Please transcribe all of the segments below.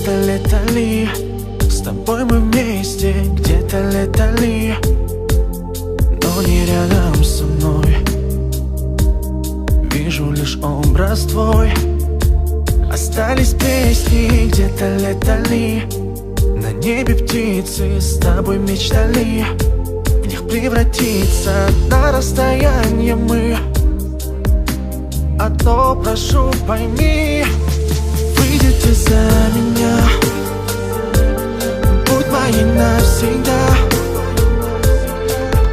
Где-то летали, с тобой мы вместе, где-то летали, но не рядом со мной. Вижу лишь образ твой. Остались песни, где-то летали, на небе птицы с тобой мечтали в них превратиться на расстояние мы. Одно прошу, пойми, выйди ты за меня, будь моей навсегда.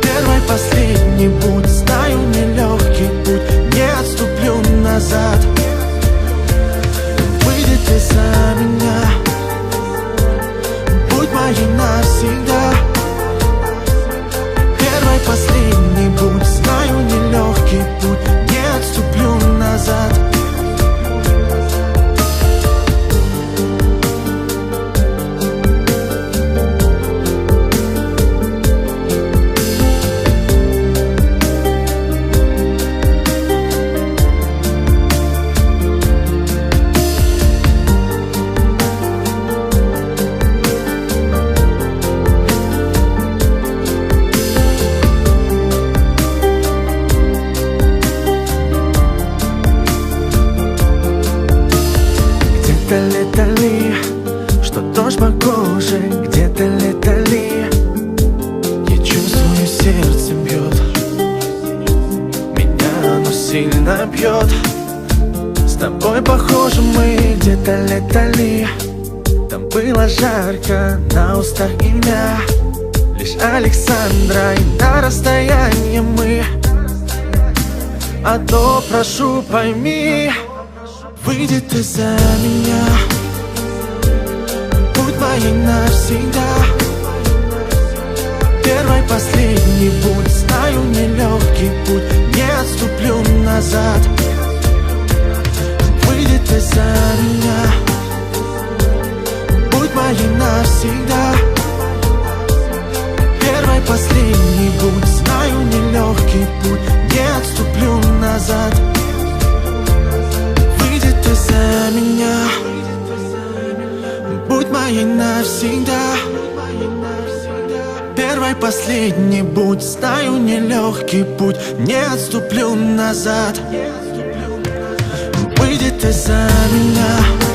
Первый, последний будь, знаю, нелегкий путь, не отступлю назад. Выйди ты за меня, будь моей навсегда. Первый, последний будь, знаю, нелегкий путь, не отступлю назад. Где-то летали, что дождь по коже, где-то летали. Я чувствую, сердце бьет, меня оно сильно бьет. С тобой похожи мы, где-то летали. Там было жарко, на устах имя лишь Александра, и на расстоянии мы. Одно прошу, пойми, выйди ты за меня, будь моей навсегда. Первый, последний будь, знаю, нелегкий путь, не отступлю назад. Выйди ты за меня, будь моей навсегда. Первый, последний будь, знаю, нелегкий путь, не отступлю назад. Выйди ты за меня, будь моей навсегда. Первый, последний будь, знаю, нелегкий путь, не отступлю назад. Выйди ты за меня.